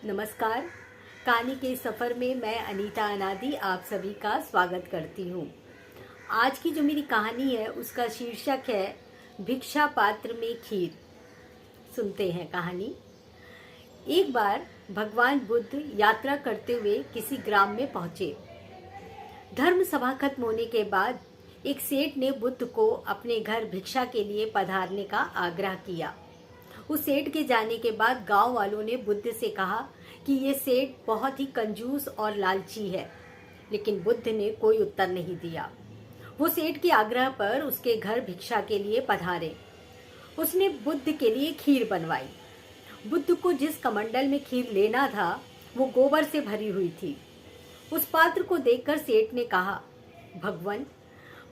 नमस्कार। कहानी के सफ़र में मैं अनीता अनादि आप सभी का स्वागत करती हूँ। आज की जो मेरी कहानी है उसका शीर्षक है भिक्षा पात्र में खीर। सुनते हैं कहानी। एक बार भगवान बुद्ध यात्रा करते हुए किसी ग्राम में पहुँचे। धर्म सभा खत्म होने के बाद एक सेठ ने बुद्ध को अपने घर भिक्षा के लिए पधारने का आग्रह किया। उस सेठ के जाने के बाद गांव वालों ने बुद्ध से कहा कि ये सेठ बहुत ही कंजूस और लालची है, लेकिन बुद्ध ने कोई उत्तर नहीं दिया। वो सेठ के आग्रह पर उसके घर भिक्षा के लिए पधारे। उसने बुद्ध के लिए खीर बनवाई। बुद्ध को जिस कमंडल में खीर लेना था वो गोबर से भरी हुई थी। उस पात्र को देखकर सेठ ने कहा, भगवान,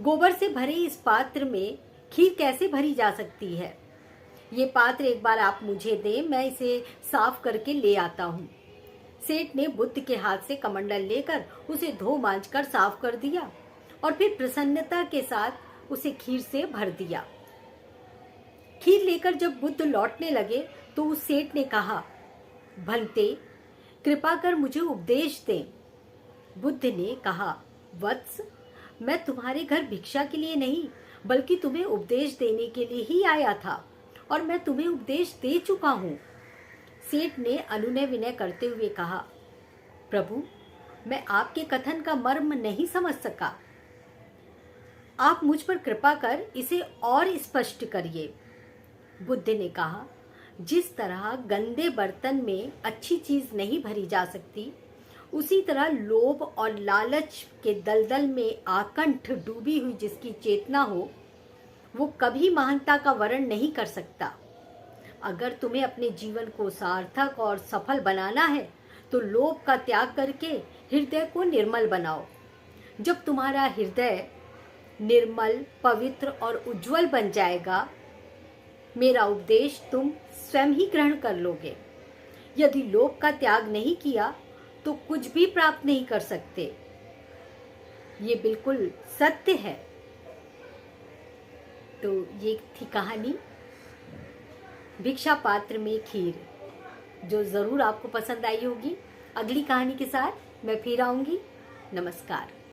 गोबर से भरे इस पात्र में खीर कैसे भरी जा सकती है? ये पात्र एक बार आप मुझे दें, मैं इसे साफ करके ले आता हूँ। सेठ ने बुद्ध के हाथ से कमंडल लेकर उसे धो मांज कर साफ कर दिया और फिर प्रसन्नता के साथ उसे खीर से भर दिया। खीर लेकर जब बुद्ध लौटने लगे तो उस सेठ ने कहा, भंते, कृपा कर मुझे उपदेश दें। बुद्ध ने कहा, वत्स, मैं तुम्हारे घर भिक्षा के लिए नहीं बल्कि तुम्हें उपदेश देने के लिए ही आया था और मैं तुम्हें उपदेश दे चुका हूँ। सेठ ने अनुनय विनय करते हुए कहा, प्रभु, मैं आपके कथन का मर्म नहीं समझ सका। आप मुझ पर कृपा कर इसे और स्पष्ट करिए। बुद्ध ने कहा, जिस तरह गंदे बर्तन में अच्छी चीज नहीं भरी जा सकती, उसी तरह लोभ और लालच के दलदल में आकंठ डूबी हुई जिसकी चेतना हो, वो कभी महानता का वर्ण नहीं कर सकता। अगर तुम्हें अपने जीवन को सार्थक और सफल बनाना है तो लोभ का त्याग करके हृदय को निर्मल बनाओ। जब तुम्हारा हृदय निर्मल, पवित्र और उज्जवल बन जाएगा, मेरा उपदेश तुम स्वयं ही ग्रहण कर लोगे। यदि लोभ का त्याग नहीं किया तो कुछ भी प्राप्त नहीं कर सकते। ये बिल्कुल सत्य है। तो ये थी कहानी भिक्षा पात्र में खीर, जो ज़रूर आपको पसंद आई होगी। अगली कहानी के साथ मैं फिर आऊँगी। नमस्कार।